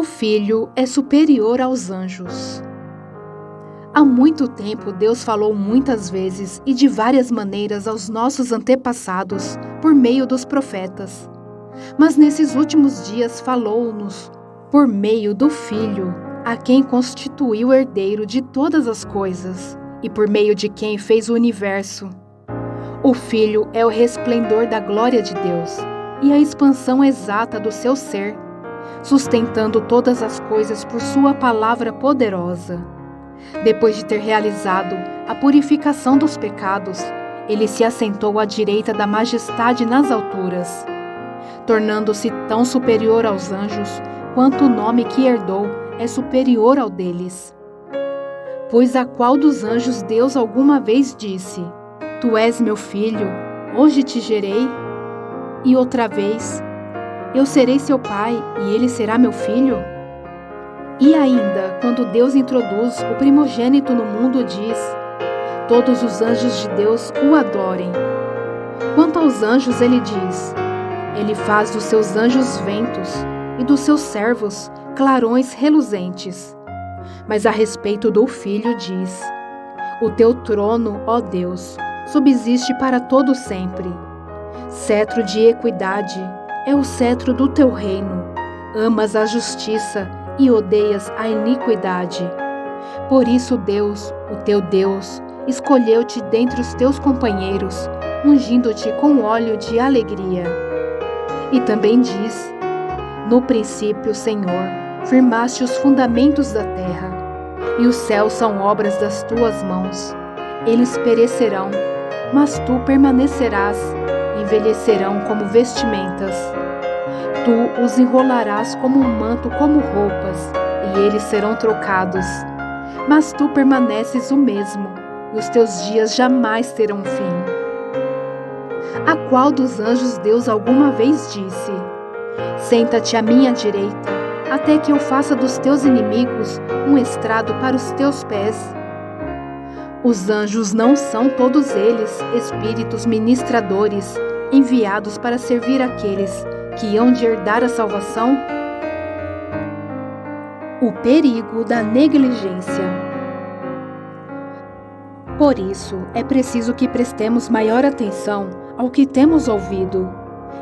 O Filho é superior aos anjos. Há muito tempo, Deus falou muitas vezes e de várias maneiras aos nossos antepassados por meio dos profetas. Mas nesses últimos dias falou-nos por meio do Filho, a quem constituiu herdeiro de todas as coisas e por meio de quem fez o universo. O Filho é o resplendor da glória de Deus e a expansão exata do seu ser, sustentando todas as coisas por sua palavra poderosa. Depois de ter realizado a purificação dos pecados, ele se assentou à direita da majestade nas alturas, tornando-se tão superior aos anjos quanto o nome que herdou é superior ao deles. Pois a qual dos anjos Deus alguma vez disse: Tu és meu filho, hoje te gerei? E outra vez: Eu serei seu pai e ele será meu filho? E ainda, quando Deus introduz o primogênito no mundo, diz: Todos os anjos de Deus o adorem. Quanto aos anjos, ele diz: Ele faz dos seus anjos ventos e dos seus servos clarões reluzentes. Mas a respeito do Filho diz: O teu trono, ó Deus, subsiste para todo sempre. Cetro de equidade é o cetro do teu reino. Amas a justiça e odeias a iniquidade. Por isso Deus, o teu Deus, escolheu-te dentre os teus companheiros, ungindo-te com óleo de alegria. E também diz: No princípio, Senhor, firmaste os fundamentos da terra, e os céus são obras das tuas mãos. Eles perecerão, mas tu permanecerás, envelhecerão como vestimentas. Tu os enrolarás como um manto, como roupas, e eles serão trocados. Mas tu permaneces o mesmo, e os teus dias jamais terão fim. A qual dos anjos Deus alguma vez disse: Senta-te à minha direita, até que eu faça dos teus inimigos um estrado para os teus pés? Os anjos não são todos eles espíritos ministradores, enviados para servir aqueles que hão de herdar a salvação? O perigo da negligência. Por isso, é preciso que prestemos maior atenção ao que temos ouvido,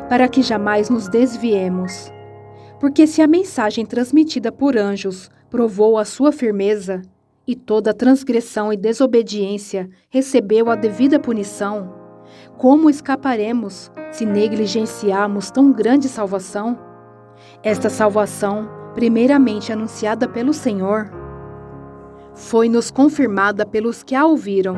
para que jamais nos desviemos. Porque se a mensagem transmitida por anjos provou a sua firmeza, e toda transgressão e desobediência recebeu a devida punição, como escaparemos se negligenciarmos tão grande salvação? Esta salvação, primeiramente anunciada pelo Senhor, foi-nos confirmada pelos que a ouviram.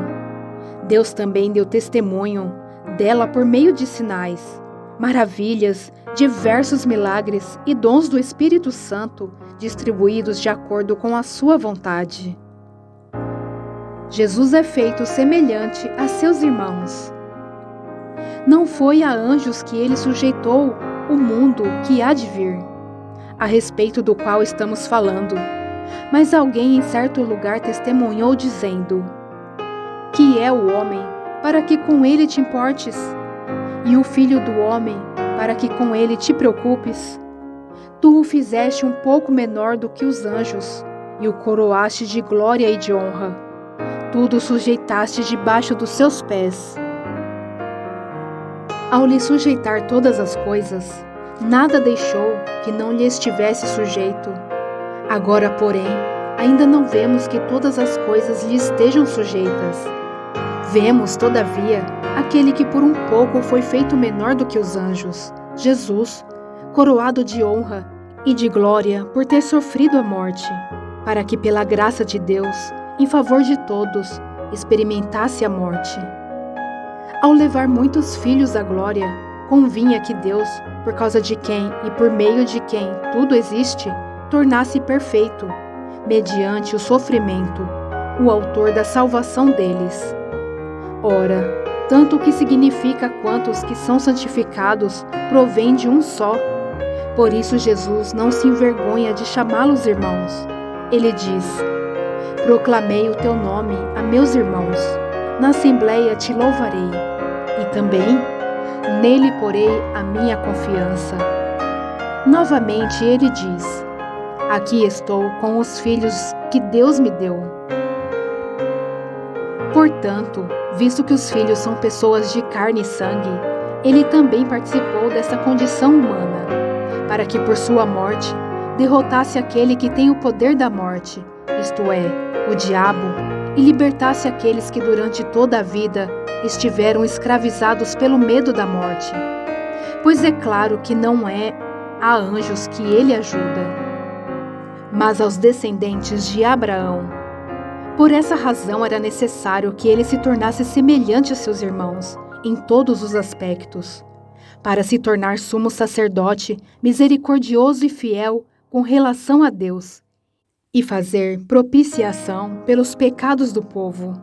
Deus também deu testemunho dela por meio de sinais, maravilhas, diversos milagres e dons do Espírito Santo, distribuídos de acordo com a sua vontade. Jesus é feito semelhante a seus irmãos. Não foi a anjos que ele sujeitou o mundo que há de vir, a respeito do qual estamos falando, mas alguém em certo lugar testemunhou dizendo: Que é o homem, para que com ele te importes, e o filho do homem, para que com ele te preocupes? Tu o fizeste um pouco menor do que os anjos, e o coroaste de glória e de honra. Tudo sujeitaste debaixo dos seus pés. Ao lhe sujeitar todas as coisas, nada deixou que não lhe estivesse sujeito. Agora, porém, ainda não vemos que todas as coisas lhe estejam sujeitas. Vemos, todavia, aquele que por um pouco foi feito menor do que os anjos, Jesus, coroado de honra e de glória por ter sofrido a morte, para que pela graça de Deus, em favor de todos, experimentasse a morte. Ao levar muitos filhos à glória, convinha que Deus, por causa de quem e por meio de quem tudo existe, tornasse perfeito, mediante o sofrimento, o autor da salvação deles. Ora, tanto o que significa quanto os que são santificados provém de um só. Por isso Jesus não se envergonha de chamá-los irmãos. Ele diz: Proclamei o teu nome a meus irmãos, na assembleia te louvarei, e também nele porei a minha confiança. Novamente ele diz: Aqui estou com os filhos que Deus me deu. Portanto, visto que os filhos são pessoas de carne e sangue, ele também participou dessa condição humana, para que por sua morte derrotasse aquele que tem o poder da morte, isto é, o diabo, e libertasse aqueles que durante toda a vida estiveram escravizados pelo medo da morte. Pois é claro que não é a anjos que ele ajuda, mas aos descendentes de Abraão. Por essa razão era necessário que ele se tornasse semelhante a seus irmãos, em todos os aspectos, para se tornar sumo sacerdote, misericordioso e fiel com relação a Deus, e fazer propiciação pelos pecados do povo.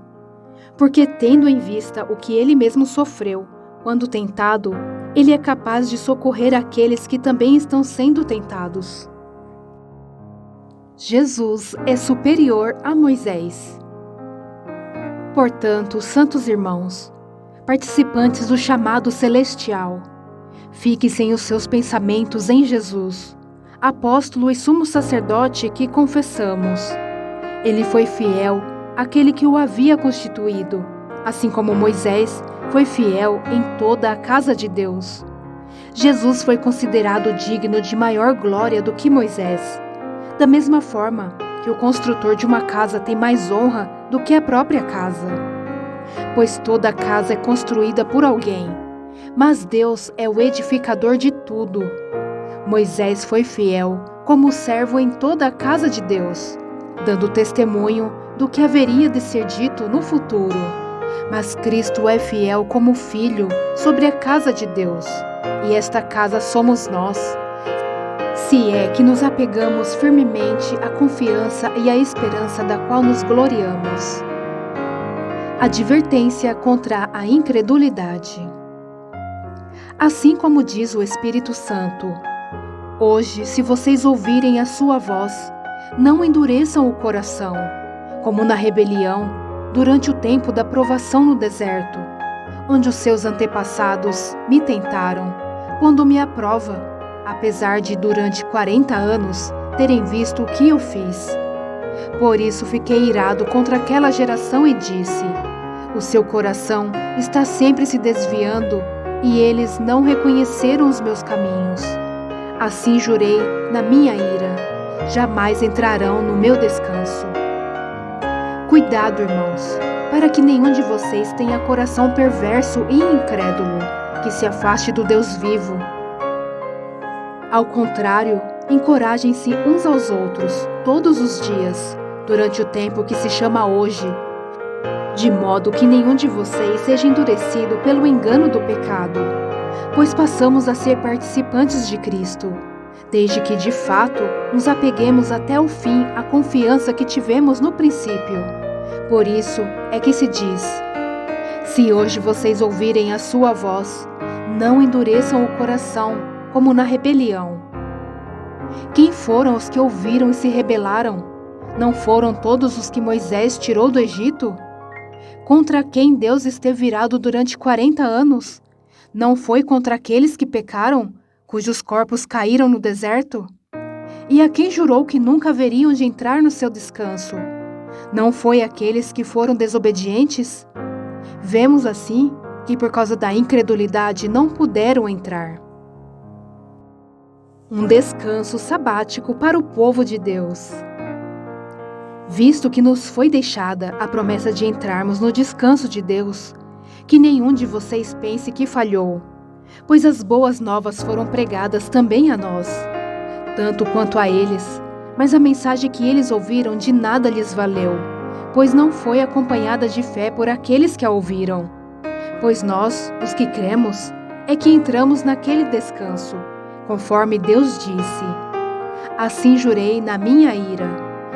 Porque, tendo em vista o que ele mesmo sofreu, quando tentado, ele é capaz de socorrer aqueles que também estão sendo tentados. Jesus é superior a Moisés. Portanto, santos irmãos, participantes do chamado celestial, fixem os seus pensamentos em Jesus, apóstolo e sumo sacerdote que confessamos. Ele foi fiel àquele que o havia constituído, assim como Moisés foi fiel em toda a casa de Deus. Jesus foi considerado digno de maior glória do que Moisés, da mesma forma que o construtor de uma casa tem mais honra do que a própria casa. Pois toda casa é construída por alguém, mas Deus é o edificador de tudo. Moisés foi fiel como servo em toda a casa de Deus, dando testemunho do que haveria de ser dito no futuro. Mas Cristo é fiel como filho sobre a casa de Deus, e esta casa somos nós, se é que nos apegamos firmemente à confiança e à esperança da qual nos gloriamos. Advertência contra a incredulidade. Assim como diz o Espírito Santo, hoje, se vocês ouvirem a sua voz, não endureçam o coração, como na rebelião, durante o tempo da provação no deserto, onde os seus antepassados me tentaram, pondo-me à prova, apesar de durante 40 anos terem visto o que eu fiz. Por isso fiquei irado contra aquela geração e disse: o seu coração está sempre se desviando e eles não reconheceram os meus caminhos. Assim jurei na minha ira: jamais entrarão no meu descanso. Cuidado, irmãos, para que nenhum de vocês tenha coração perverso e incrédulo, que se afaste do Deus vivo. Ao contrário, encorajem-se uns aos outros todos os dias, durante o tempo que se chama hoje, de modo que nenhum de vocês seja endurecido pelo engano do pecado, pois passamos a ser participantes de Cristo, desde que de fato nos apeguemos até o fim à confiança que tivemos no princípio. Por isso é que se diz: se hoje vocês ouvirem a sua voz, não endureçam o coração, como na rebelião. Quem foram os que ouviram e se rebelaram? Não foram todos os que Moisés tirou do Egito? Contra quem Deus esteve irado durante 40 anos? Não foi contra aqueles que pecaram, cujos corpos caíram no deserto? E a quem jurou que nunca haveriam de entrar no seu descanso? Não foi aqueles que foram desobedientes? Vemos assim que por causa da incredulidade não puderam entrar. Um descanso sabático para o povo de Deus. Visto que nos foi deixada a promessa de entrarmos no descanso de Deus, que nenhum de vocês pense que falhou, pois as boas novas foram pregadas também a nós, tanto quanto a eles, mas a mensagem que eles ouviram de nada lhes valeu, pois não foi acompanhada de fé por aqueles que a ouviram. Pois nós, os que cremos, é que entramos naquele descanso, conforme Deus disse: assim jurei na minha ira,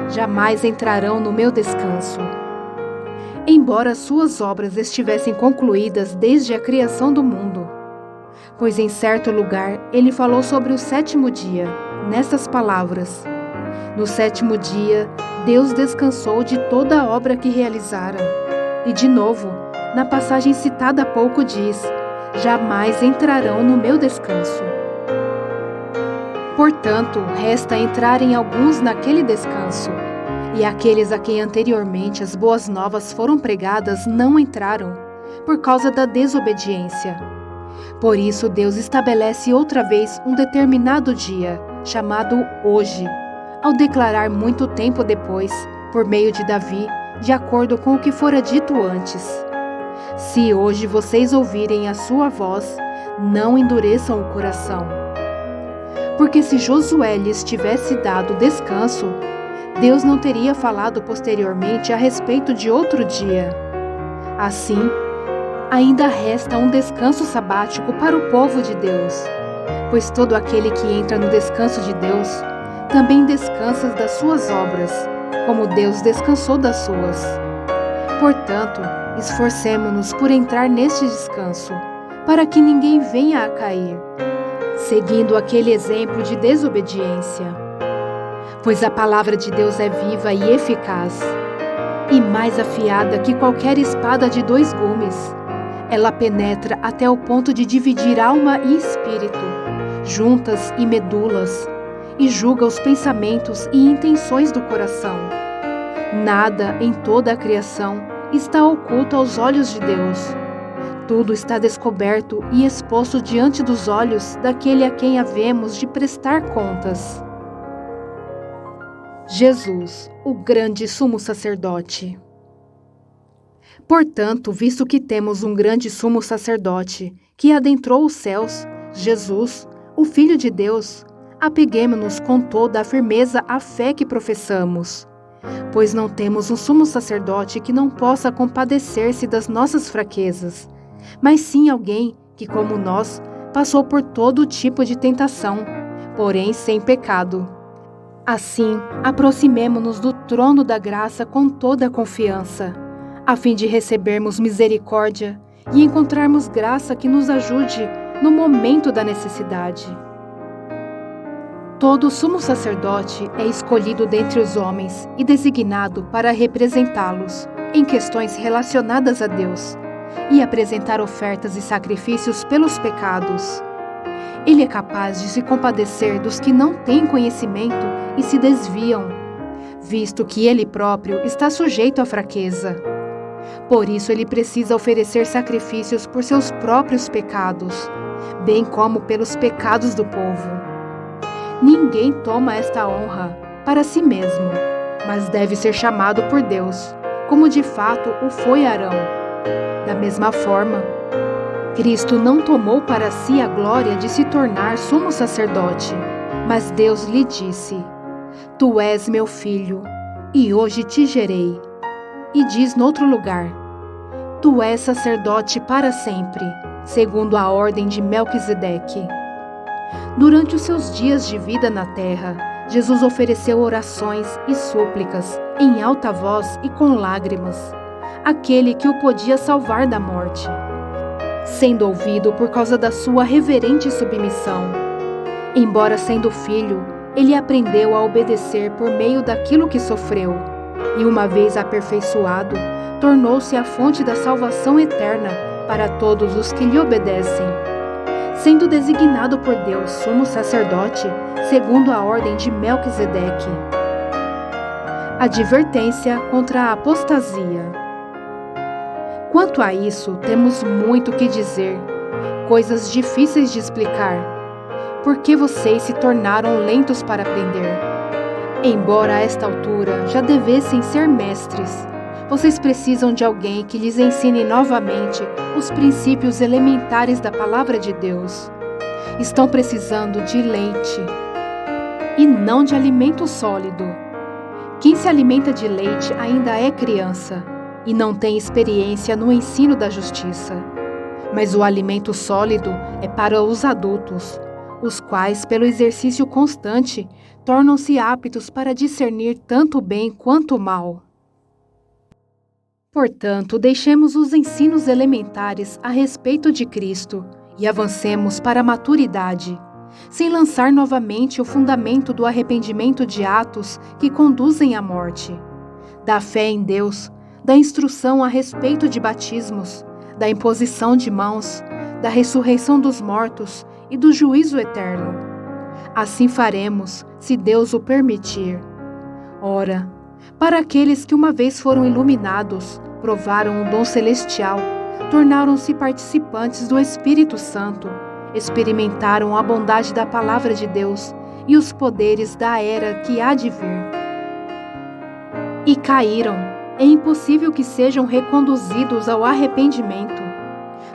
jamais entrarão no meu descanso. Embora suas obras estivessem concluídas desde a criação do mundo. Pois em certo lugar ele falou sobre o sétimo dia, nestas palavras: no sétimo dia, Deus descansou de toda a obra que realizara. E de novo, na passagem citada há pouco diz: jamais entrarão no meu descanso. Portanto, resta entrarem alguns naquele descanso, e aqueles a quem anteriormente as boas novas foram pregadas não entraram, por causa da desobediência. Por isso Deus estabelece outra vez um determinado dia, chamado hoje, ao declarar muito tempo depois, por meio de Davi, de acordo com o que fora dito antes: se hoje vocês ouvirem a sua voz, não endureçam o coração. Porque se Josué lhes tivesse dado descanso, Deus não teria falado posteriormente a respeito de outro dia. Assim, ainda resta um descanso sabático para o povo de Deus, pois todo aquele que entra no descanso de Deus também descansa das suas obras, como Deus descansou das suas. Portanto, esforcemo-nos por entrar neste descanso, para que ninguém venha a cair, seguindo aquele exemplo de desobediência. Pois a palavra de Deus é viva e eficaz, e mais afiada que qualquer espada de 2 gumes. Ela penetra até o ponto de dividir alma e espírito, juntas e medulas, e julga os pensamentos e intenções do coração. Nada em toda a criação está oculto aos olhos de Deus. Tudo está descoberto e exposto diante dos olhos daquele a quem havemos de prestar contas. Jesus, o grande sumo sacerdote. Portanto, visto que temos um grande sumo sacerdote que adentrou os céus, Jesus, o Filho de Deus, apeguemo-nos com toda a firmeza à fé que professamos, pois não temos um sumo sacerdote que não possa compadecer-se das nossas fraquezas, mas sim alguém que, como nós, passou por todo tipo de tentação, porém sem pecado. Assim, aproximemo-nos do trono da graça com toda a confiança, a fim de recebermos misericórdia e encontrarmos graça que nos ajude no momento da necessidade. Todo sumo sacerdote é escolhido dentre os homens e designado para representá-los em questões relacionadas a Deus e apresentar ofertas e sacrifícios pelos pecados. Ele é capaz de se compadecer dos que não têm conhecimento e se desviam, visto que ele próprio está sujeito à fraqueza. Por isso ele precisa oferecer sacrifícios por seus próprios pecados, bem como pelos pecados do povo. Ninguém toma esta honra para si mesmo, mas deve ser chamado por Deus, como de fato o foi Arão. Da mesma forma, Cristo não tomou para si a glória de se tornar sumo sacerdote, mas Deus lhe disse: Tu és meu filho, e hoje te gerei. E diz noutro lugar: Tu és sacerdote para sempre, segundo a ordem de Melquisedeque. Durante os seus dias de vida na terra, Jesus ofereceu orações e súplicas, em alta voz e com lágrimas, àquele que o podia salvar da morte, sendo ouvido por causa da sua reverente submissão. Embora sendo filho, ele aprendeu a obedecer por meio daquilo que sofreu, e uma vez aperfeiçoado, tornou-se a fonte da salvação eterna para todos os que lhe obedecem, sendo designado por Deus sumo sacerdote, segundo a ordem de Melquisedeque. Advertência contra a apostasia. Quanto a isso, temos muito que dizer, coisas difíceis de explicar, porque vocês se tornaram lentos para aprender. Embora a esta altura já devessem ser mestres, vocês precisam de alguém que lhes ensine novamente os princípios elementares da palavra de Deus. Estão precisando de leite e não de alimento sólido. Quem se alimenta de leite ainda é criança e não tem experiência no ensino da justiça. Mas o alimento sólido é para os adultos, os quais, pelo exercício constante, tornam-se aptos para discernir tanto o bem quanto o mal. Portanto, deixemos os ensinos elementares a respeito de Cristo e avancemos para a maturidade, sem lançar novamente o fundamento do arrependimento de atos que conduzem à morte, da fé em Deus, da instrução a respeito de batismos, da imposição de mãos, da ressurreição dos mortos e do juízo eterno. Assim faremos, se Deus o permitir. Ora, para aqueles que uma vez foram iluminados, provaram o dom celestial, tornaram-se participantes do Espírito Santo, experimentaram a bondade da palavra de Deus e os poderes da era que há de vir. E caíram, é impossível que sejam reconduzidos ao arrependimento,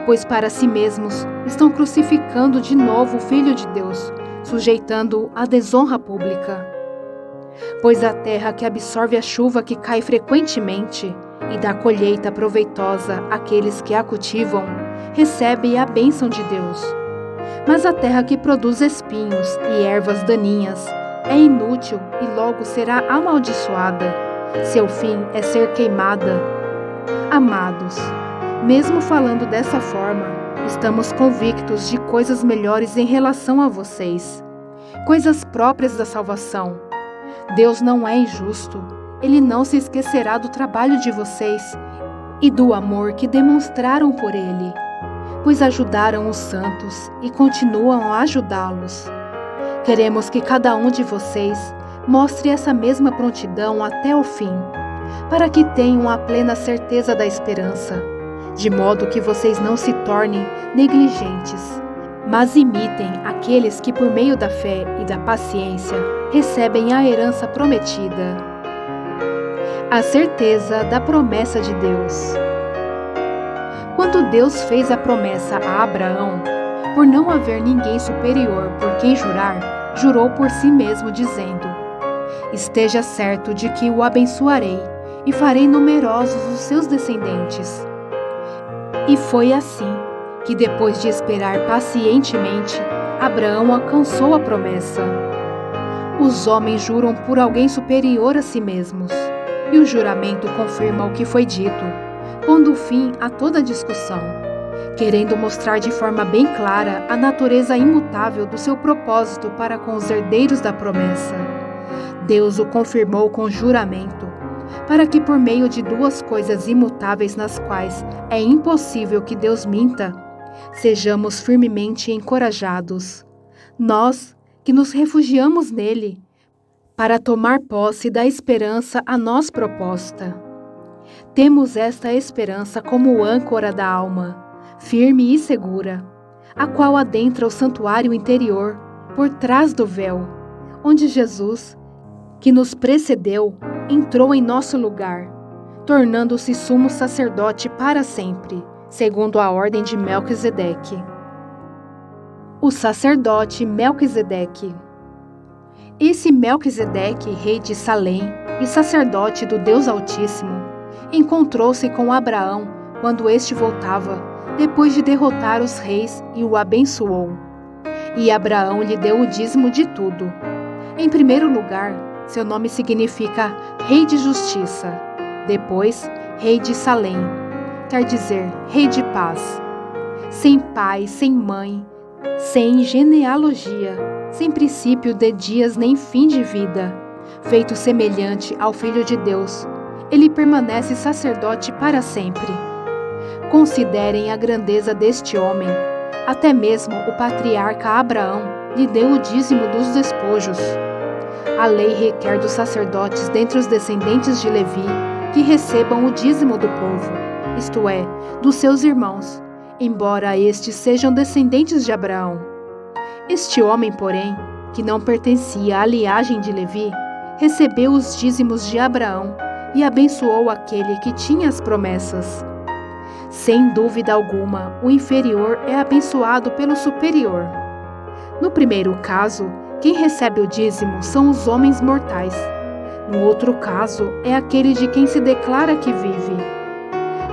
pois para si mesmos estão crucificando de novo o Filho de Deus, sujeitando-o à desonra pública. Pois a terra que absorve a chuva que cai frequentemente e dá colheita proveitosa àqueles que a cultivam, recebe a bênção de Deus. Mas a terra que produz espinhos e ervas daninhas é inútil e logo será amaldiçoada. Seu fim é ser queimada. Amados, mesmo falando dessa forma, estamos convictos de coisas melhores em relação a vocês, coisas próprias da salvação. Deus não é injusto, Ele não se esquecerá do trabalho de vocês e do amor que demonstraram por Ele, pois ajudaram os santos e continuam a ajudá-los. Queremos que cada um de vocês mostre essa mesma prontidão até o fim, para que tenham a plena certeza da esperança, de modo que vocês não se tornem negligentes, mas imitem aqueles que por meio da fé e da paciência recebem a herança prometida. A certeza da promessa de Deus. Quando Deus fez a promessa a Abraão, por não haver ninguém superior por quem jurar, jurou por si mesmo, dizendo: Esteja certo de que o abençoarei e farei numerosos os seus descendentes. E foi assim que, depois de esperar pacientemente, Abraão alcançou a promessa. Os homens juram por alguém superior a si mesmos, e o juramento confirma o que foi dito, pondo fim a toda discussão, querendo mostrar de forma bem clara a natureza imutável do seu propósito para com os herdeiros da promessa. Deus o confirmou com juramento, para que por meio de duas coisas imutáveis nas quais é impossível que Deus minta, sejamos firmemente encorajados, nós que nos refugiamos nele, para tomar posse da esperança a nós proposta. Temos esta esperança como âncora da alma, firme e segura, a qual adentra o santuário interior, por trás do véu, onde Jesus, que nos precedeu, entrou em nosso lugar, tornando-se sumo sacerdote para sempre, segundo a ordem de Melquisedeque. O sacerdote Melquisedeque. Esse Melquisedeque, rei de Salém e sacerdote do Deus Altíssimo, encontrou-se com Abraão quando este voltava, depois de derrotar os reis, e o abençoou. E Abraão lhe deu o dízimo de tudo. Em primeiro lugar, seu nome significa Rei de Justiça. Depois, Rei de Salém, quer dizer Rei de Paz. Sem pai, sem mãe, sem genealogia, sem princípio de dias nem fim de vida, feito semelhante ao Filho de Deus, ele permanece sacerdote para sempre. Considerem a grandeza deste homem. Até mesmo o patriarca Abraão lhe deu o dízimo dos despojos. A lei requer dos sacerdotes dentre os descendentes de Levi que recebam o dízimo do povo, isto é, dos seus irmãos, embora estes sejam descendentes de Abraão. Este homem, porém, que não pertencia à linhagem de Levi, recebeu os dízimos de Abraão e abençoou aquele que tinha as promessas. Sem dúvida alguma, o inferior é abençoado pelo superior. No primeiro caso, quem recebe o dízimo são os homens mortais. No outro caso, é aquele de quem se declara que vive.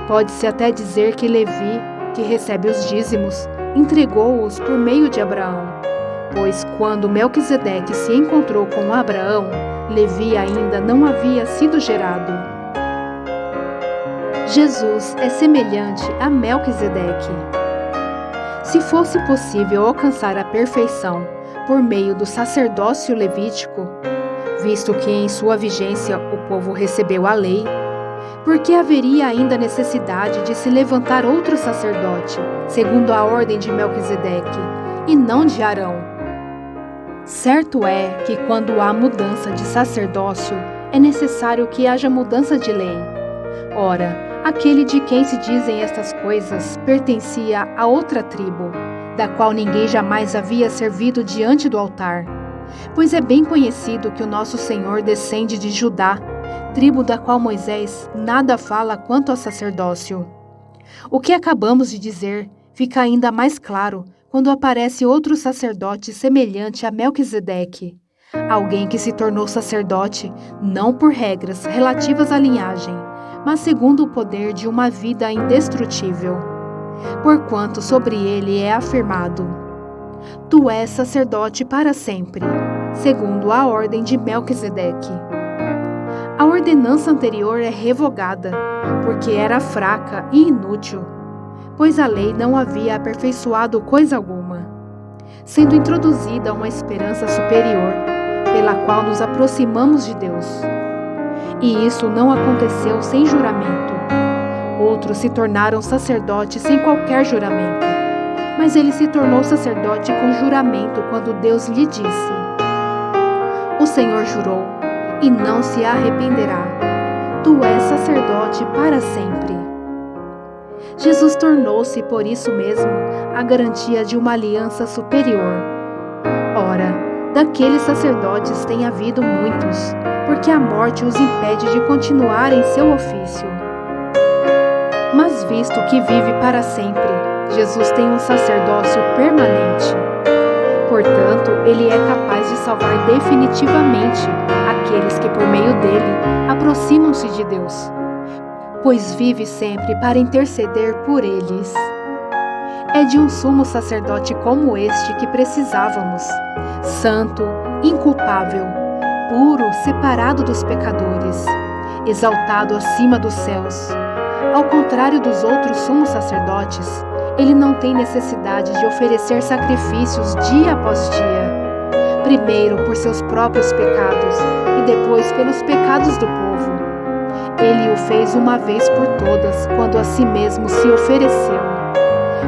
Pode-se até dizer que Levi, que recebe os dízimos, entregou-os por meio de Abraão, pois quando Melquisedeque se encontrou com Abraão, Levi ainda não havia sido gerado. Jesus é semelhante a Melquisedeque. Se fosse possível alcançar a perfeição por meio do sacerdócio levítico, visto que em sua vigência o povo recebeu a lei, por que haveria ainda necessidade de se levantar outro sacerdote, segundo a ordem de Melquisedeque, e não de Arão? Certo é que quando há mudança de sacerdócio, é necessário que haja mudança de lei. Ora, aquele de quem se dizem estas coisas pertencia a outra tribo, da qual ninguém jamais havia servido diante do altar. Pois é bem conhecido que o nosso Senhor descende de Judá, tribo da qual Moisés nada fala quanto ao sacerdócio. O que acabamos de dizer fica ainda mais claro quando aparece outro sacerdote semelhante a Melquisedeque, alguém que se tornou sacerdote não por regras relativas à linhagem, mas segundo o poder de uma vida indestrutível. Porquanto sobre ele é afirmado: Tu és sacerdote para sempre, segundo a ordem de Melquisedeque. A ordenança anterior é revogada, porque era fraca e inútil, pois a lei não havia aperfeiçoado coisa alguma, sendo introduzida uma esperança superior, pela qual nos aproximamos de Deus. E isso não aconteceu sem juramento. Outros se tornaram sacerdotes sem qualquer juramento, mas ele se tornou sacerdote com juramento quando Deus lhe disse: O Senhor jurou, e não se arrependerá. Tu és sacerdote para sempre. Jesus tornou-se, por isso mesmo, a garantia de uma aliança superior. Ora, daqueles sacerdotes tem havido muitos, porque a morte os impede de continuar em seu ofício. Mas visto que vive para sempre, Jesus tem um sacerdócio permanente. Portanto, ele é capaz de salvar definitivamente aqueles que por meio dele aproximam-se de Deus, pois vive sempre para interceder por eles. É de um sumo sacerdote como este que precisávamos, santo, inculpável, puro, separado dos pecadores, exaltado acima dos céus. Ao contrário dos outros sumos sacerdotes, ele não tem necessidade de oferecer sacrifícios dia após dia, primeiro por seus próprios pecados e depois pelos pecados do povo. Ele o fez uma vez por todas, quando a si mesmo se ofereceu.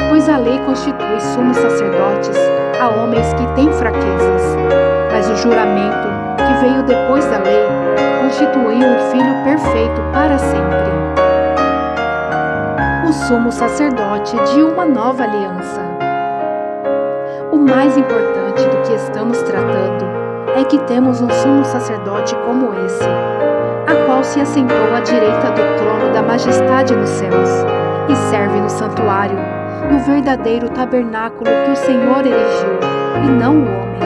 Pois a lei constitui sumos sacerdotes a homens que têm fraquezas, mas o juramento, que veio depois da lei, constituiu um filho perfeito para sempre. O sumo sacerdote de uma nova aliança. O mais importante do que estamos tratando é que temos um sumo sacerdote como esse, a qual se assentou à direita do trono da majestade nos céus e serve no santuário, no verdadeiro tabernáculo que o Senhor erigiu, e não o homem.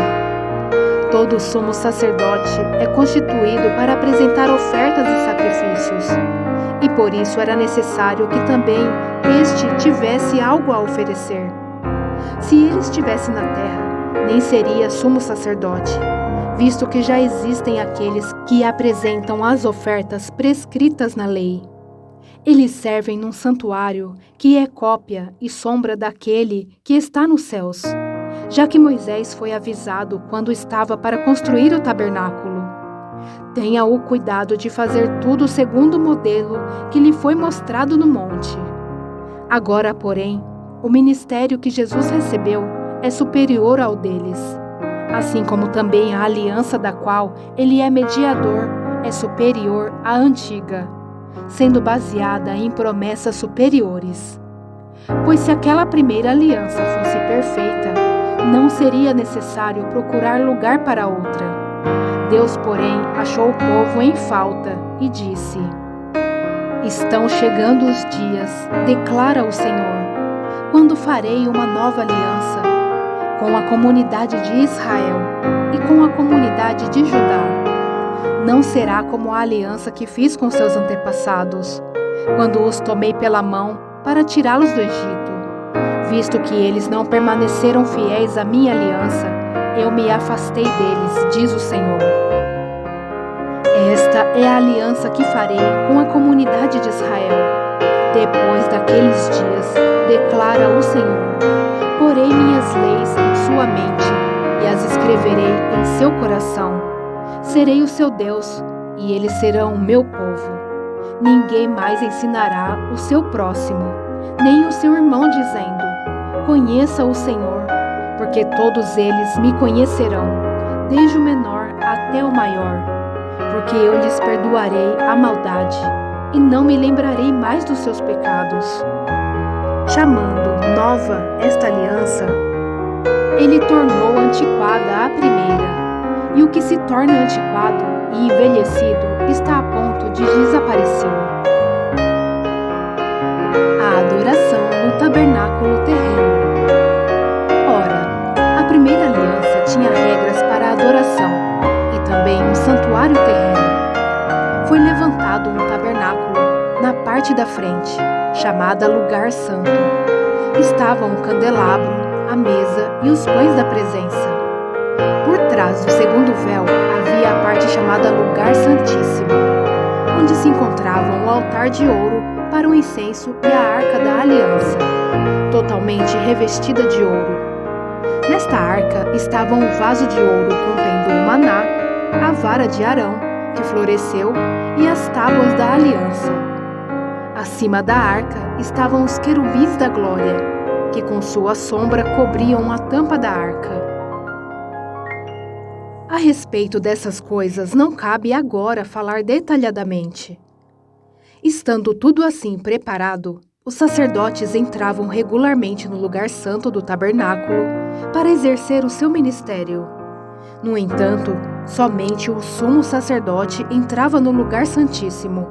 Todo sumo sacerdote é constituído para apresentar ofertas e sacrifícios, e por isso era necessário que também este tivesse algo a oferecer. Se ele estivesse na terra, nem seria sumo sacerdote, visto que já existem aqueles que apresentam as ofertas prescritas na lei. Eles servem num santuário que é cópia e sombra daquele que está nos céus, já que Moisés foi avisado quando estava para construir o tabernáculo. Tenha o cuidado de fazer tudo segundo o modelo que lhe foi mostrado no monte. Agora, porém, o ministério que Jesus recebeu é superior ao deles, assim como também a aliança da qual ele é mediador é superior à antiga, sendo baseada em promessas superiores. Pois se aquela primeira aliança fosse perfeita, não seria necessário procurar lugar para outra. Deus, porém, achou o povo em falta e disse: Estão chegando os dias, declara o Senhor, quando farei uma nova aliança com a comunidade de Israel e com a comunidade de Judá. Não será como a aliança que fiz com seus antepassados, quando os tomei pela mão para tirá-los do Egito. Visto que eles não permaneceram fiéis à minha aliança, eu me afastei deles, diz o Senhor. Esta é a aliança que farei com a comunidade de Israel. Depois daqueles dias, declara o Senhor, porei minhas leis em sua mente e as escreverei em seu coração. Serei o seu Deus e eles serão o meu povo. Ninguém mais ensinará o seu próximo, nem o seu irmão, dizendo: Conheça o Senhor, porque todos eles me conhecerão, desde o menor até o maior, porque eu lhes perdoarei a maldade e não me lembrarei mais dos seus pecados. Chamando nova esta aliança, ele tornou antiquada a primeira, e o que se torna antiquado e envelhecido está a ponto de desaparecer. A adoração no tabernáculo terreno. Ora, a primeira aliança tinha regras para a adoração e também um santuário terreno. Foi levantado um tabernáculo na parte da frente, chamada Lugar Santo. Estavam um candelabro, a mesa e os pães da presença. Por trás do segundo véu havia a parte chamada Lugar Santíssimo, onde se encontravam o altar de ouro para o incenso e a arca da aliança, totalmente revestida de ouro. Nesta arca estava um vaso de ouro contendo o maná, a vara de Arão, que floresceu, e as tábuas da aliança. Acima da arca estavam os querubins da glória, que com sua sombra cobriam a tampa da arca. A respeito dessas coisas não cabe agora falar detalhadamente. Estando tudo assim preparado, os sacerdotes entravam regularmente no lugar santo do tabernáculo para exercer o seu ministério. No entanto, somente o sumo sacerdote entrava no lugar santíssimo,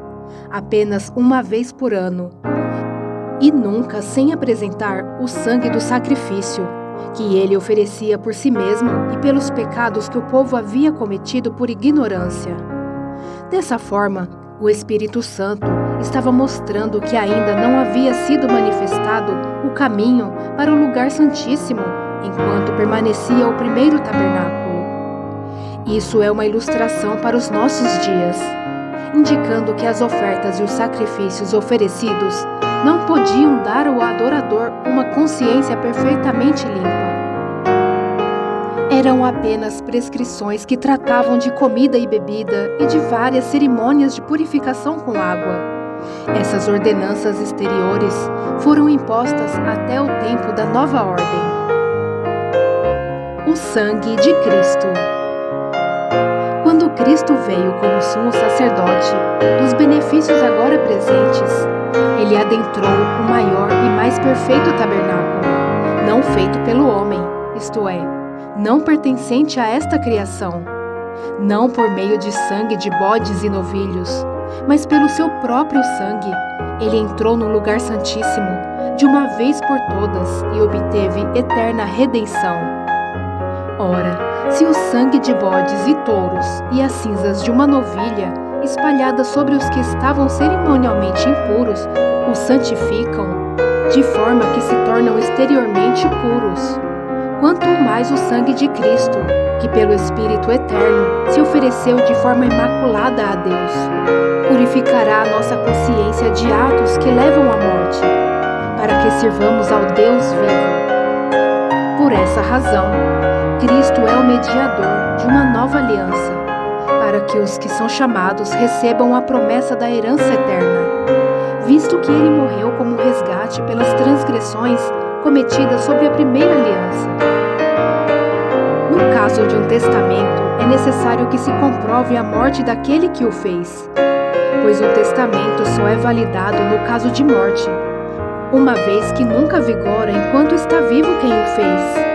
apenas uma vez por ano, e nunca sem apresentar o sangue do sacrifício, que ele oferecia por si mesmo e pelos pecados que o povo havia cometido por ignorância. Dessa forma, o Espírito Santo estava mostrando que ainda não havia sido manifestado o caminho para o lugar santíssimo enquanto permanecia o primeiro tabernáculo. Isso é uma ilustração para os nossos dias, indicando que as ofertas e os sacrifícios oferecidos não podiam dar ao adorador uma consciência perfeitamente limpa. Eram apenas prescrições que tratavam de comida e bebida e de várias cerimônias de purificação com água. Essas ordenanças exteriores foram impostas até o tempo da nova ordem. O sangue de Cristo. Quando Cristo veio como sumo sacerdote dos benefícios agora presentes, ele adentrou o maior e mais perfeito tabernáculo, não feito pelo homem, isto é, não pertencente a esta criação, não por meio de sangue de bodes e novilhos, mas pelo seu próprio sangue. Ele entrou no lugar santíssimo de uma vez por todas e obteve eterna redenção. Ora, se o sangue de bodes e touros e as cinzas de uma novilha espalhadas sobre os que estavam cerimonialmente impuros os santificam, de forma que se tornam exteriormente puros, quanto mais o sangue de Cristo, que pelo Espírito Eterno se ofereceu de forma imaculada a Deus, purificará a nossa consciência de atos que levam à morte, para que sirvamos ao Deus vivo. Por essa razão, Cristo é o mediador de uma nova aliança, para que os que são chamados recebam a promessa da herança eterna, visto que ele morreu como resgate pelas transgressões cometidas sobre a primeira aliança. No caso de um testamento, é necessário que se comprove a morte daquele que o fez, pois o testamento só é validado no caso de morte, uma vez que nunca vigora enquanto está vivo quem o fez.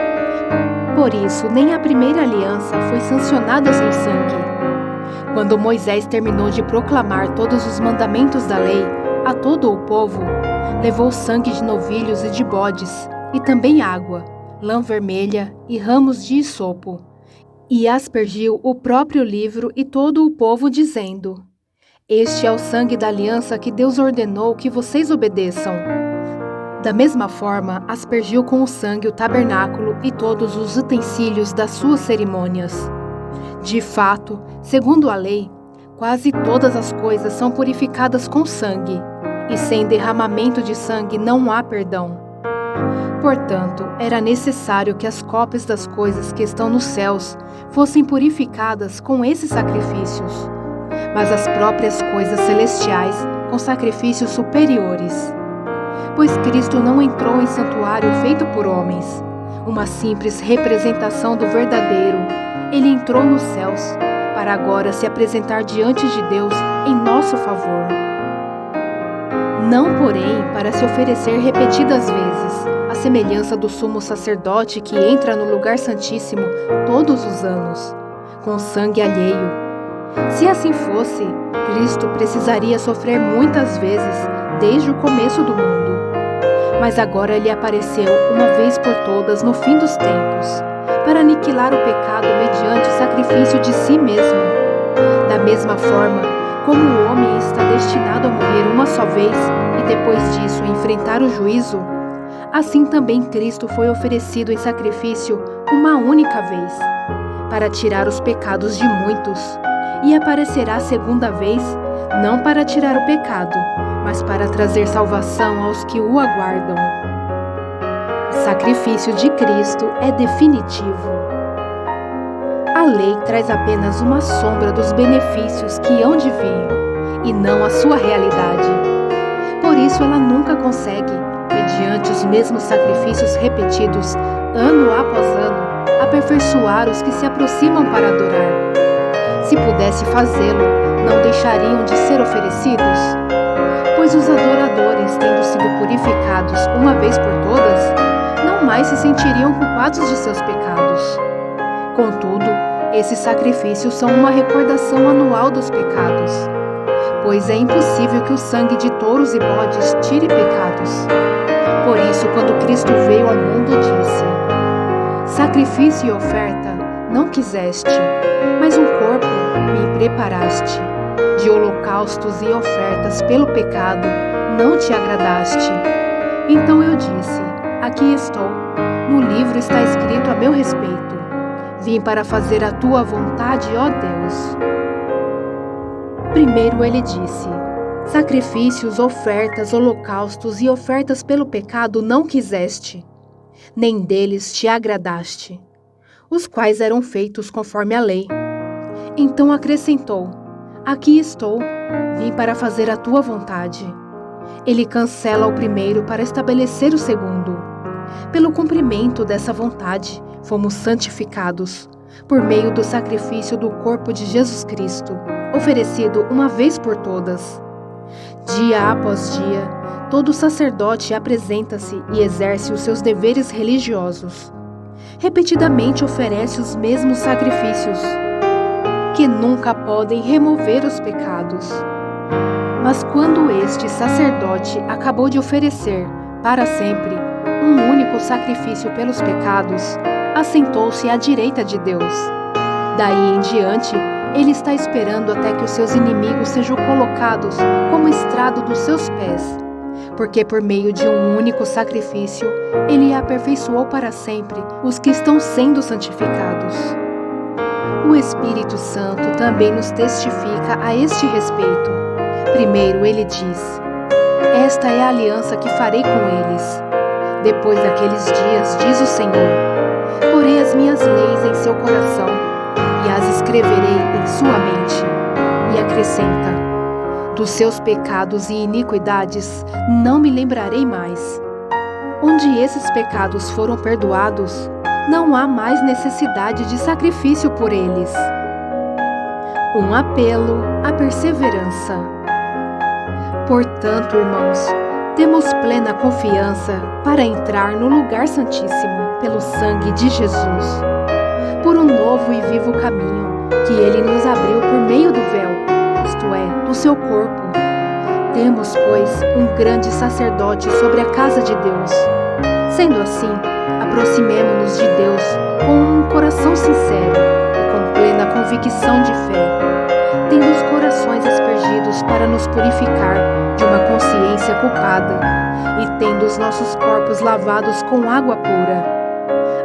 Por isso, nem a primeira aliança foi sancionada sem sangue. Quando Moisés terminou de proclamar todos os mandamentos da lei a todo o povo, levou sangue de novilhos e de bodes, e também água, lã vermelha e ramos de hisopo, e aspergiu o próprio livro e todo o povo, dizendo: Este é o sangue da aliança que Deus ordenou que vocês obedeçam. Da mesma forma, aspergiu com o sangue o tabernáculo e todos os utensílios das suas cerimônias. De fato, segundo a lei, quase todas as coisas são purificadas com sangue, e sem derramamento de sangue não há perdão. Portanto, era necessário que as cópias das coisas que estão nos céus fossem purificadas com esses sacrifícios, mas as próprias coisas celestiais com sacrifícios superiores. Pois Cristo não entrou em santuário feito por homens, uma simples representação do verdadeiro, ele entrou nos céus, para agora se apresentar diante de Deus em nosso favor. Não, porém, para se oferecer repetidas vezes, à semelhança do sumo sacerdote que entra no lugar santíssimo todos os anos, com sangue alheio. Se assim fosse, Cristo precisaria sofrer muitas vezes desde o começo do mundo. Mas agora ele apareceu uma vez por todas no fim dos tempos, para aniquilar o pecado mediante o sacrifício de si mesmo. Da mesma forma, como o homem está destinado a morrer uma só vez e depois disso enfrentar o juízo, assim também Cristo foi oferecido em sacrifício uma única vez, para tirar os pecados de muitos, e aparecerá segunda vez, não para tirar o pecado, mas para trazer salvação aos que o aguardam. O sacrifício de Cristo é definitivo. A lei traz apenas uma sombra dos benefícios que hão de vir, e não a sua realidade. Por isso ela nunca consegue, mediante os mesmos sacrifícios repetidos, ano após ano, aperfeiçoar os que se aproximam para adorar. Se pudesse fazê-lo, não deixariam de ser oferecidos? Pois os adoradores, tendo sido purificados uma vez por todas, não mais se sentiriam culpados de seus pecados. Contudo, esses sacrifícios são uma recordação anual dos pecados, pois é impossível que o sangue de touros e bodes tire pecados. Por isso, quando Cristo veio ao mundo, disse: sacrifício e oferta não quiseste, mas um corpo me preparaste. De holocaustos e ofertas pelo pecado não te agradaste. Então eu disse: aqui estou, no livro está escrito a meu respeito. Vim para fazer a tua vontade, ó Deus. Primeiro ele disse: sacrifícios, ofertas, holocaustos e ofertas pelo pecado não quiseste, nem deles te agradaste, os quais eram feitos conforme a lei. Então acrescentou: aqui estou, vim para fazer a tua vontade. Ele cancela o primeiro para estabelecer o segundo. Pelo cumprimento dessa vontade, fomos santificados, por meio do sacrifício do corpo de Jesus Cristo, oferecido uma vez por todas. Dia após dia, todo sacerdote apresenta-se e exerce os seus deveres religiosos. Repetidamente oferece os mesmos sacrifícios, que nunca podem remover os pecados. Mas quando este sacerdote acabou de oferecer, para sempre, um único sacrifício pelos pecados, assentou-se à direita de Deus. Daí em diante, ele está esperando até que os seus inimigos sejam colocados como estrado dos seus pés, porque por meio de um único sacrifício, ele aperfeiçoou para sempre os que estão sendo santificados. O Espírito Santo também nos testifica a este respeito. Primeiro ele diz: esta é a aliança que farei com eles. Depois daqueles dias, diz o Senhor, porei as minhas leis em seu coração e as escreverei em sua mente. E acrescenta: dos seus pecados e iniquidades não me lembrarei mais. Onde esses pecados foram perdoados, não há mais necessidade de sacrifício por eles. Um apelo à perseverança. Portanto, irmãos, temos plena confiança para entrar no lugar santíssimo pelo sangue de Jesus, por um novo e vivo caminho que ele nos abriu por meio do véu, isto é, do seu corpo. Temos, pois, um grande sacerdote sobre a casa de Deus. Sendo assim, aproximemo-nos de Deus com um coração sincero e com plena convicção de fé, tendo os corações aspergidos para nos purificar de uma consciência culpada e tendo os nossos corpos lavados com água pura.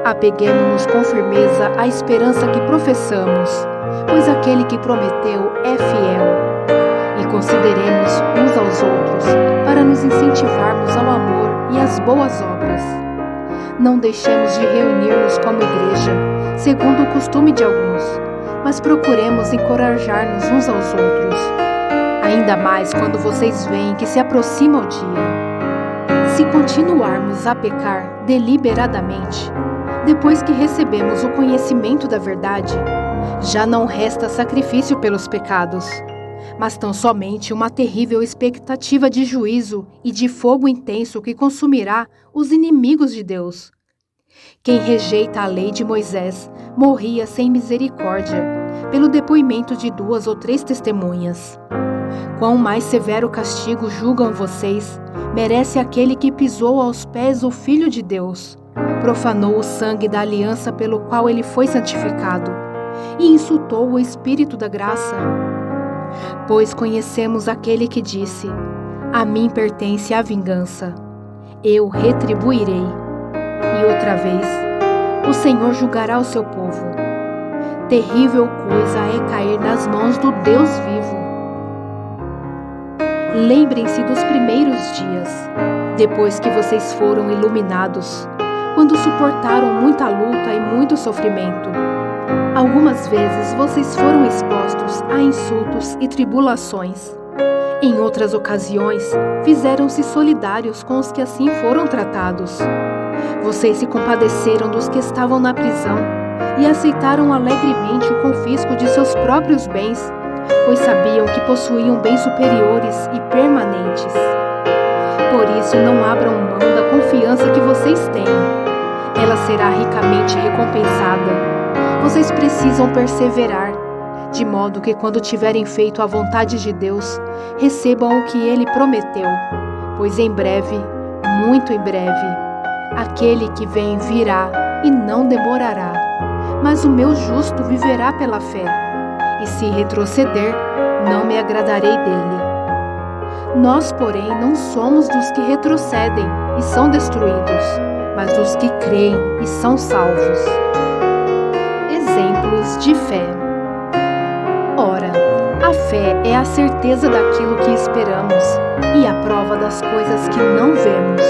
Apeguemo-nos com firmeza à esperança que professamos, pois aquele que prometeu é fiel. E consideremos uns aos outros para nos incentivarmos ao amor e às boas obras. Não deixemos de reunir-nos como igreja, segundo o costume de alguns, mas procuremos encorajar-nos uns aos outros, ainda mais quando vocês veem que se aproxima o dia. Se continuarmos a pecar deliberadamente, Depois que recebemos o conhecimento da verdade, já não resta sacrifício pelos pecados, mas tão somente uma terrível expectativa de juízo e de fogo intenso que consumirá os inimigos de Deus. Quem rejeita a lei de Moisés morria sem misericórdia, pelo depoimento de 2 ou 3 testemunhas. Quão mais severo castigo julgam vocês, merece aquele que pisou aos pés o Filho de Deus, profanou o sangue da aliança pelo qual ele foi santificado, e insultou o Espírito da graça? Pois conhecemos aquele que disse: a mim pertence a vingança, eu retribuirei. E outra vez, o Senhor julgará o seu povo. Terrível coisa é cair nas mãos do Deus vivo. Lembrem-se dos primeiros dias, depois que vocês foram iluminados, quando suportaram muita luta e muito sofrimento. Algumas vezes vocês foram expostos a insultos e tribulações. Em outras ocasiões, fizeram-se solidários com os que assim foram tratados. Vocês se compadeceram dos que estavam na prisão e aceitaram alegremente o confisco de seus próprios bens, pois sabiam que possuíam bens superiores e permanentes. Por isso, não abram mão da confiança que vocês têm. Ela será ricamente recompensada. Vocês precisam perseverar, de modo que quando tiverem feito a vontade de Deus, recebam o que Ele prometeu, pois em breve, muito em breve, aquele que vem virá e não demorará. Mas o meu justo viverá pela fé, e se retroceder, não me agradarei dele. Nós, porém, não somos dos que retrocedem e são destruídos, mas dos que creem e são salvos. Exemplos de fé. Ora, a fé é a certeza daquilo que esperamos e a prova das coisas que não vemos,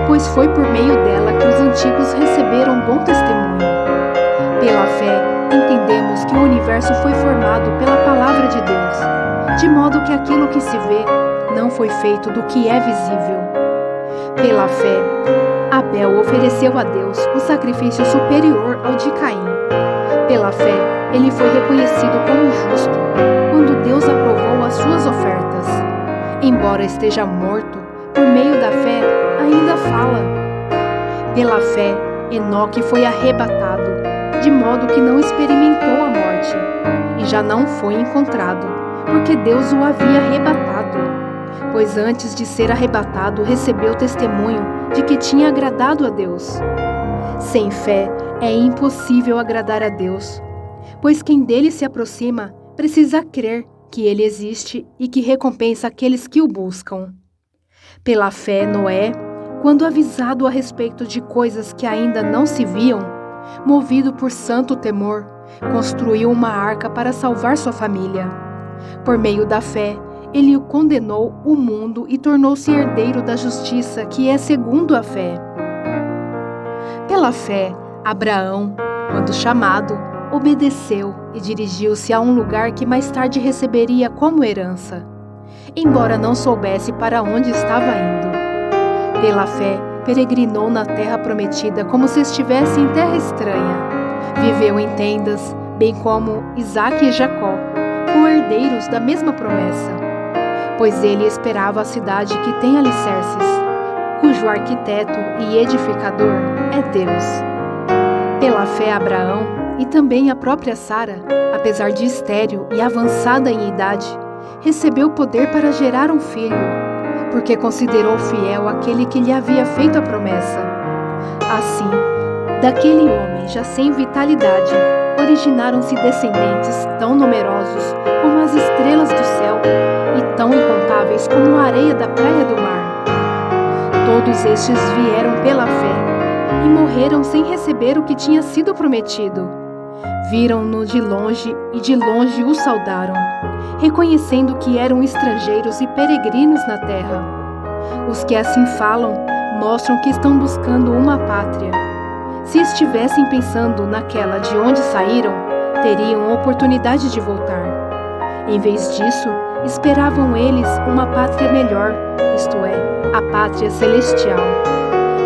pois foi por meio dela que os antigos receberam bom testemunho. Pela fé, entendemos que o universo foi formado pela palavra de Deus, de modo que aquilo que se vê não foi feito do que é visível. Pela fé, Abel ofereceu a Deus o sacrifício superior ao de Caim. Pela fé, ele foi reconhecido como justo, quando Deus aprovou as suas ofertas. Embora esteja morto, por meio da fé, ainda fala. Pela fé, Enoque foi arrebatado, de modo que não experimentou a morte, e já não foi encontrado, porque Deus o havia arrebatado. Pois antes de ser arrebatado, recebeu testemunho de que tinha agradado a Deus. Sem fé, é impossível agradar a Deus, pois quem dele se aproxima precisa crer que ele existe e que recompensa aqueles que o buscam. Pela fé, Noé, quando avisado a respeito de coisas que ainda não se viam, movido por santo temor, construiu uma arca para salvar sua família. Por meio da fé, ele condenou o mundo e tornou-se herdeiro da justiça, que é segundo a fé. Pela fé, Abraão, quando chamado, obedeceu e dirigiu-se a um lugar que mais tarde receberia como herança, embora não soubesse para onde estava indo. Pela fé, peregrinou na terra prometida como se estivesse em terra estranha. Viveu em tendas, bem como Isaque e Jacó, co-herdeiros da mesma promessa, pois ele esperava a cidade que tem alicerces, cujo arquiteto e edificador é Deus. Pela fé, Abraão e também a própria Sara, apesar de estéril e avançada em idade, recebeu poder para gerar um filho, porque considerou fiel aquele que lhe havia feito a promessa. Assim, daquele homem já sem vitalidade, originaram-se descendentes tão numerosos como as estrelas do céu e tão incontáveis como a areia da praia do mar. Todos estes vieram pela fé e morreram sem receber o que tinha sido prometido. Viram-no de longe e de longe o saudaram, reconhecendo que eram estrangeiros e peregrinos na terra. Os que assim falam mostram que estão buscando uma pátria. Se estivessem pensando naquela de onde saíram, teriam oportunidade de voltar. Em vez disso, esperavam eles uma pátria melhor, isto é, a pátria celestial.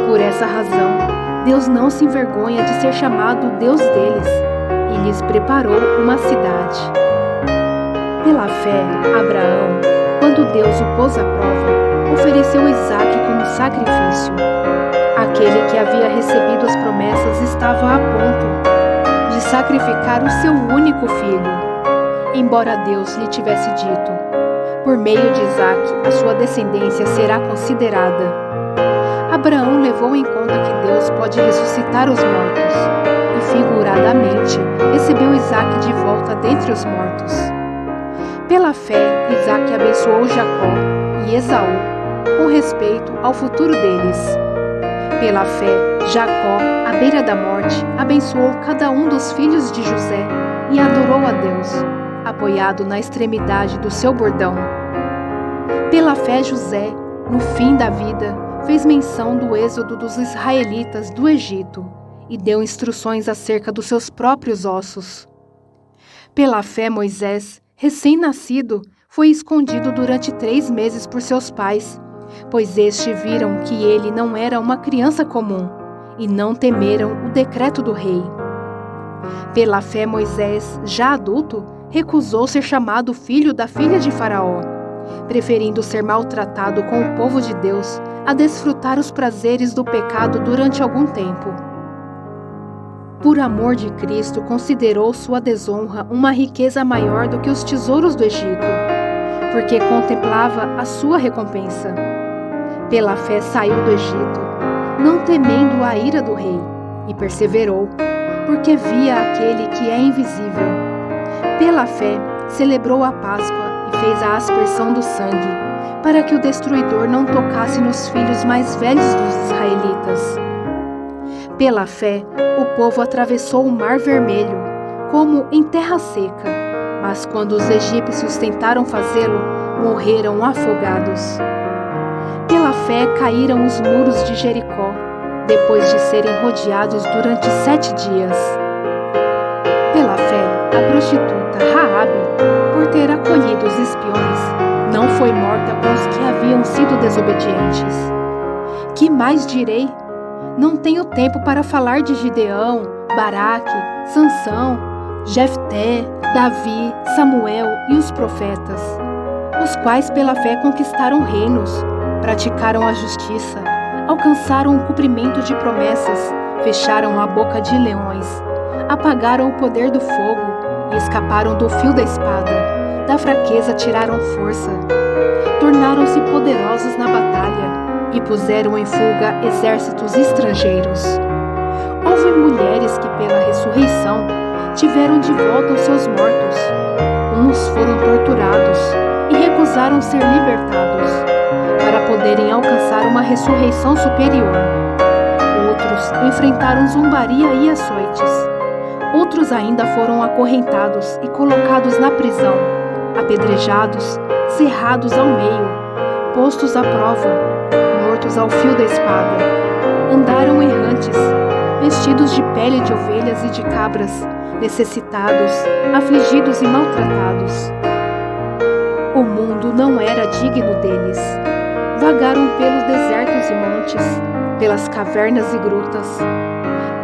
Por essa razão, Deus não se envergonha de ser chamado Deus deles e lhes preparou uma cidade. Pela fé, Abraão, quando Deus o pôs à prova, ofereceu Isaque como sacrifício. Aquele que havia recebido as promessas estava a ponto de sacrificar o seu único filho, embora Deus lhe tivesse dito: por meio de Isaque, a sua descendência será considerada. Abraão levou em conta que Deus pode ressuscitar os mortos e, figuradamente, recebeu Isaque de volta dentre os mortos. Pela fé, Isaque abençoou Jacó e Esaú com respeito ao futuro deles. Pela fé, Jacó, à beira da morte, abençoou cada um dos filhos de José e adorou a Deus, apoiado na extremidade do seu bordão. Pela fé, José, no fim da vida, fez menção do êxodo dos israelitas do Egito e deu instruções acerca dos seus próprios ossos. Pela fé, Moisés, recém-nascido, foi escondido durante 3 meses por seus pais, pois estes viram que ele não era uma criança comum e não temeram o decreto do rei. Pela fé, Moisés, já adulto, recusou ser chamado filho da filha de Faraó, preferindo ser maltratado com o povo de Deus a desfrutar os prazeres do pecado durante algum tempo. Por amor de Cristo, considerou sua desonra uma riqueza maior do que os tesouros do Egito, porque contemplava a sua recompensa. Pela fé saiu do Egito, não temendo a ira do rei, e perseverou, porque via aquele que é invisível. Pela fé, celebrou a Páscoa e fez a aspersão do sangue, para que o destruidor não tocasse nos filhos mais velhos dos israelitas. Pela fé, o povo atravessou o Mar Vermelho, como em terra seca, mas quando os egípcios tentaram fazê-lo, morreram afogados. Pela fé caíram os muros de Jericó, depois de serem rodeados durante 7 dias. Pela fé, a prostituta Raabe, por ter acolhido os espiões, não foi morta com os que haviam sido desobedientes. Que mais direi? Não tenho tempo para falar de Gideão, Baraque, Sansão, Jefté, Davi, Samuel e os profetas, os quais pela fé conquistaram reinos, praticaram a justiça, alcançaram o cumprimento de promessas, fecharam a boca de leões, apagaram o poder do fogo e escaparam do fio da espada, da fraqueza tiraram força, tornaram-se poderosos na batalha e puseram em fuga exércitos estrangeiros. Houve mulheres que pela ressurreição tiveram de volta os seus mortos. Uns foram torturados e recusaram ser libertados, para poderem alcançar uma ressurreição superior. Outros enfrentaram zombaria e açoites. Outros ainda foram acorrentados e colocados na prisão, apedrejados, cerrados ao meio, postos à prova, mortos ao fio da espada. Andaram errantes, vestidos de pele de ovelhas e de cabras, necessitados, afligidos e maltratados. O mundo não era digno deles. Vagaram pelos desertos e montes, pelas cavernas e grutas.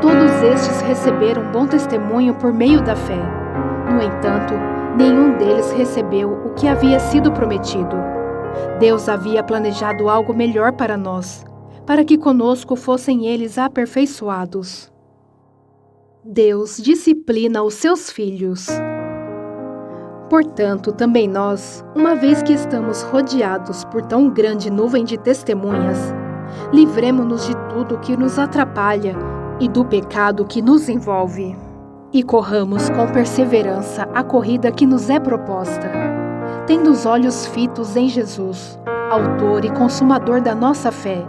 Todos estes receberam bom testemunho por meio da fé. No entanto, nenhum deles recebeu o que havia sido prometido. Deus havia planejado algo melhor para nós, para que conosco fossem eles aperfeiçoados. Deus disciplina os seus filhos. Portanto, também nós, uma vez que estamos rodeados por tão grande nuvem de testemunhas, livremo-nos de tudo que nos atrapalha e do pecado que nos envolve, e corramos com perseverança a corrida que nos é proposta, tendo os olhos fitos em Jesus, autor e consumador da nossa fé.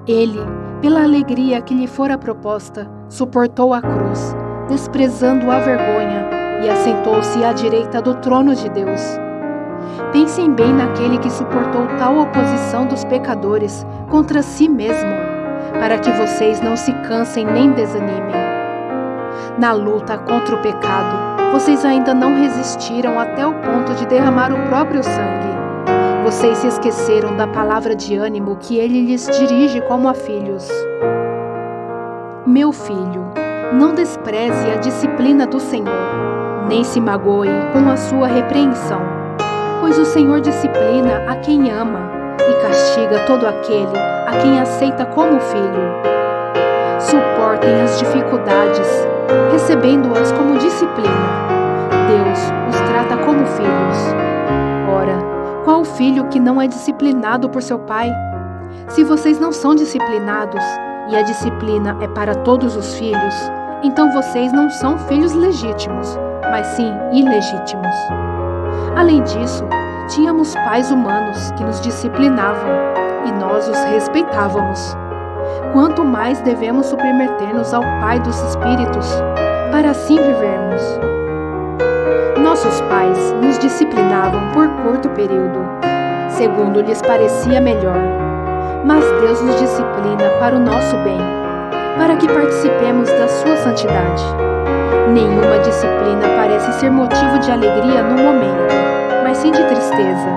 Ele, pela alegria que lhe fora proposta, suportou a cruz, desprezando a vergonha, e assentou-se à direita do trono de Deus. Pensem bem naquele que suportou tal oposição dos pecadores contra si mesmo, para que vocês não se cansem nem desanimem. Na luta contra o pecado, vocês ainda não resistiram até o ponto de derramar o próprio sangue. Vocês se esqueceram da palavra de ânimo que ele lhes dirige como a filhos. Meu filho, não despreze a disciplina do Senhor, nem se magoe com a sua repreensão, pois o Senhor disciplina a quem ama e castiga todo aquele a quem aceita como filho. Suportem as dificuldades, recebendo-as como disciplina. Deus os trata como filhos. Ora, qual filho que não é disciplinado por seu pai? Se vocês não são disciplinados, e a disciplina é para todos os filhos, então vocês não são filhos legítimos, mas sim ilegítimos. Além disso, tínhamos pais humanos que nos disciplinavam, e nós os respeitávamos. Quanto mais devemos submeter-nos ao Pai dos Espíritos, para assim vivermos. Nossos pais nos disciplinavam por curto período, segundo lhes parecia melhor. Mas Deus nos disciplina para o nosso bem, para que participemos da sua santidade. Nenhuma disciplina parece ser motivo de alegria no momento, mas sim de tristeza.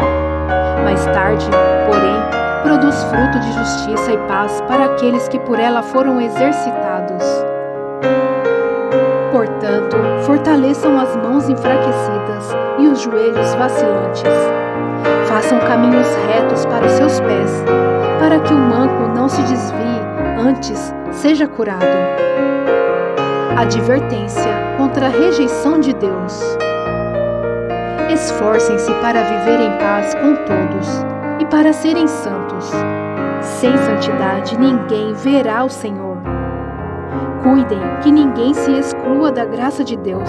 Mais tarde, porém, produz fruto de justiça e paz para aqueles que por ela foram exercitados. Portanto, fortaleçam as mãos enfraquecidas e os joelhos vacilantes. Façam caminhos retos para os seus pés, para que o manco não se desvie, antes seja curado. Advertência contra a rejeição de Deus. Esforcem-se para viver em paz com todos e para serem santos. Sem santidade ninguém verá o Senhor. Cuidem que ninguém se exclua da graça de Deus,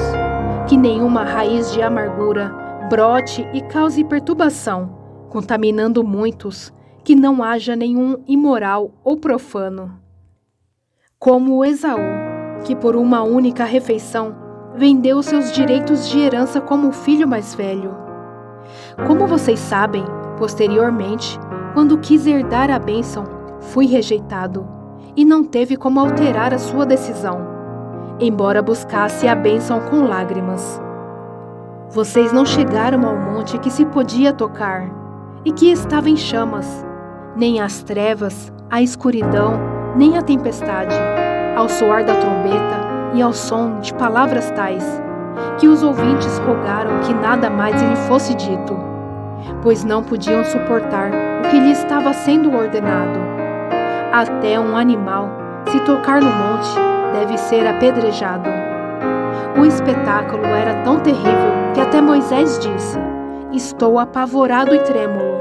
que nenhuma raiz de amargura brote e cause perturbação, contaminando muitos, que não haja nenhum imoral ou profano. Como Esaú, que por uma única refeição vendeu seus direitos de herança como o filho mais velho. Como vocês sabem, posteriormente, quando quis herdar a bênção, fui rejeitado, e não teve como alterar a sua decisão, embora buscasse a bênção com lágrimas. Vocês não chegaram ao monte que se podia tocar, e que estava em chamas, nem às trevas, à escuridão, nem à tempestade, ao soar da trombeta e ao som de palavras tais, que os ouvintes rogaram que nada mais lhe fosse dito, pois não podiam suportar o que lhe estava sendo ordenado. Até um animal, se tocar no monte, deve ser apedrejado. O espetáculo era tão terrível que até Moisés disse: "Estou apavorado e trêmulo."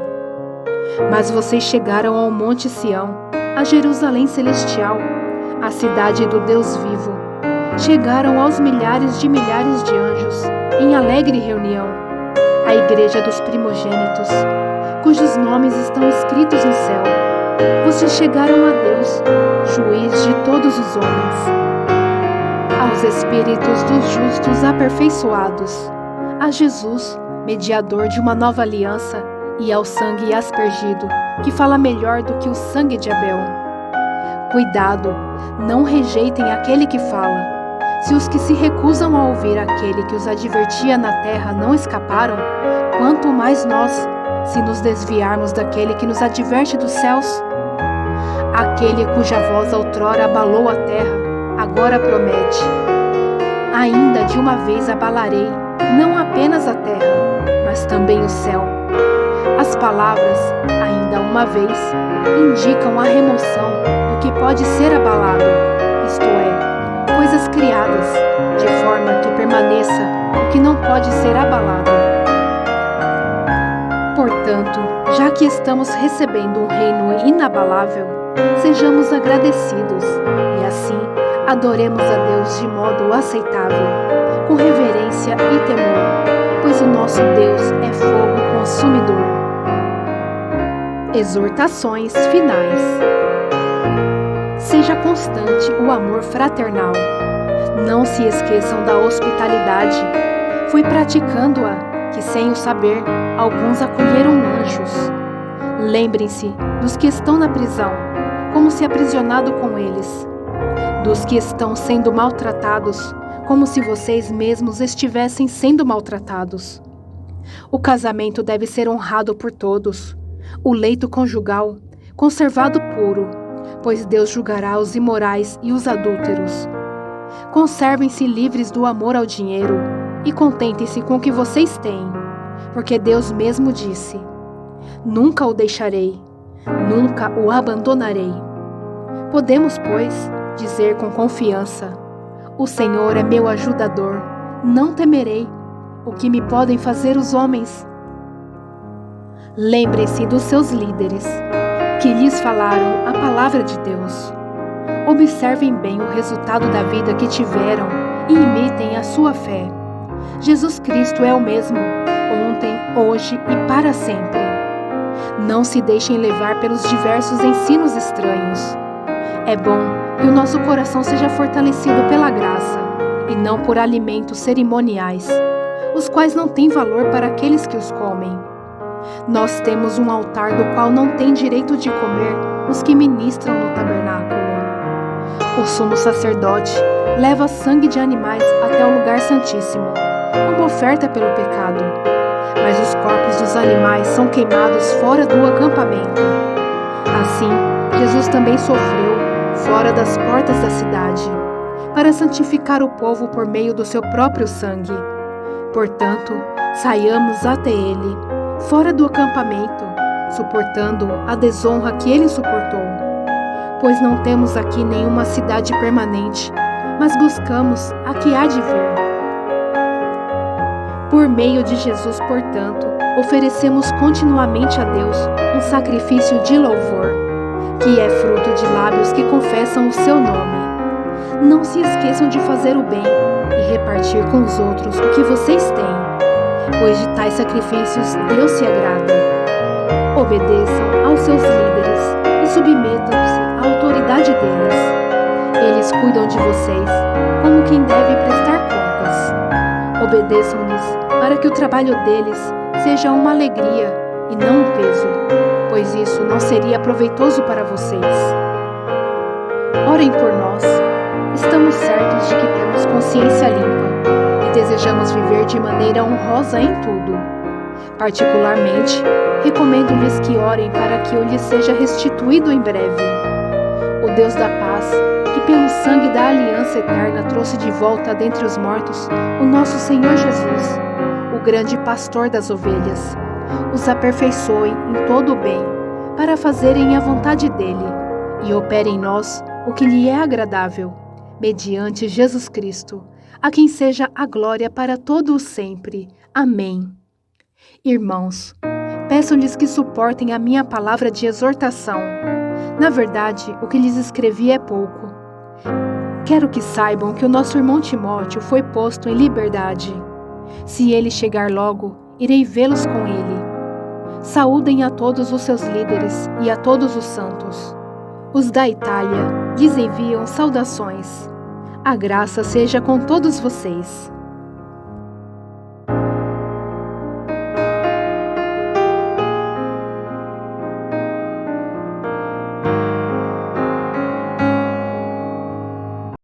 Mas vocês chegaram ao Monte Sião, a Jerusalém celestial, a cidade do Deus vivo. Chegaram aos milhares de anjos, em alegre reunião, a igreja dos primogênitos, cujos nomes estão escritos no céu. Vocês chegaram a Deus, juiz de todos os homens, aos espíritos dos justos aperfeiçoados, a Jesus, mediador de uma nova aliança, e ao sangue aspergido, que fala melhor do que o sangue de Abel. Cuidado, não rejeitem aquele que fala. Se os que se recusam a ouvir aquele que os advertia na terra não escaparam, quanto mais nós, se nos desviarmos daquele que nos adverte dos céus? Aquele cuja voz outrora abalou a terra, agora promete: ainda de uma vez abalarei, não apenas a terra, mas também o céu. As palavras, ainda uma vez, indicam a remoção do que pode ser abalado, isto é, coisas criadas, de forma que permaneça o que não pode ser abalado. Portanto, já que estamos recebendo um reino inabalável, sejamos agradecidos e assim adoremos a Deus de modo aceitável, com reverência e temor, pois o nosso Deus é fogo consumidor. Exortações finais. Seja constante o amor fraternal. Não se esqueçam da hospitalidade. Foi praticando-a que, sem o saber, alguns acolheram anjos. Lembrem-se dos que estão na prisão, como se aprisionado com eles. Dos que estão sendo maltratados, como se vocês mesmos estivessem sendo maltratados. O casamento deve ser honrado por todos. O leito conjugal, conservado puro, pois Deus julgará os imorais e os adúlteros. Conservem-se livres do amor ao dinheiro e contentem-se com o que vocês têm, porque Deus mesmo disse: nunca o deixarei, nunca o abandonarei. Podemos, pois, dizer com confiança: o Senhor é meu ajudador, não temerei. O que me podem fazer os homens? Lembrem-se dos seus líderes, que lhes falaram a palavra de Deus. Observem bem o resultado da vida que tiveram e imitem a sua fé. Jesus Cristo é o mesmo, ontem, hoje e para sempre. Não se deixem levar pelos diversos ensinos estranhos. É bom que o nosso coração seja fortalecido pela graça, e não por alimentos cerimoniais, os quais não têm valor para aqueles que os comem. Nós temos um altar do qual não têm direito de comer os que ministram no tabernáculo. O sumo sacerdote leva sangue de animais até o lugar santíssimo, como oferta pelo pecado, mas os corpos dos animais são queimados fora do acampamento. Assim, Jesus também sofreu fora das portas da cidade, para santificar o povo por meio do seu próprio sangue. Portanto, saiamos até ele, fora do acampamento, suportando a desonra que ele suportou. Pois não temos aqui nenhuma cidade permanente, mas buscamos a que há de vir. Por meio de Jesus, portanto, oferecemos continuamente a Deus um sacrifício de louvor, que é fruto de lábios que confessam o seu nome. Não se esqueçam de fazer o bem e repartir com os outros o que vocês têm, pois de tais sacrifícios Deus se agrada. Obedeçam aos seus líderes e submetam-se à autoridade deles. Eles cuidam de vocês como quem deve prestar contas. Obedeçam-lhes para que o trabalho deles seja uma alegria e não um peso, pois isso não seria proveitoso para vocês. Orem por nós. Estamos certos de que temos consciência limpa e desejamos viver de maneira honrosa em tudo. Particularmente, recomendo-lhes que orem para que eu lhes seja restituído em breve. O Deus da paz, que pelo sangue da aliança eterna trouxe de volta dentre os mortos o nosso Senhor Jesus, o grande pastor das ovelhas, os aperfeiçoe em todo o bem, para fazerem a vontade dele, e opere em nós o que lhe é agradável, mediante Jesus Cristo, a quem seja a glória para todo o sempre. Amém. Irmãos, peço-lhes que suportem a minha palavra de exortação. Na verdade, o que lhes escrevi é pouco. Quero que saibam que o nosso irmão Timóteo foi posto em liberdade. Se ele chegar logo, irei vê-los com ele. Saúdem a todos os seus líderes e a todos os santos. Os da Itália lhes enviam saudações. A graça seja com todos vocês.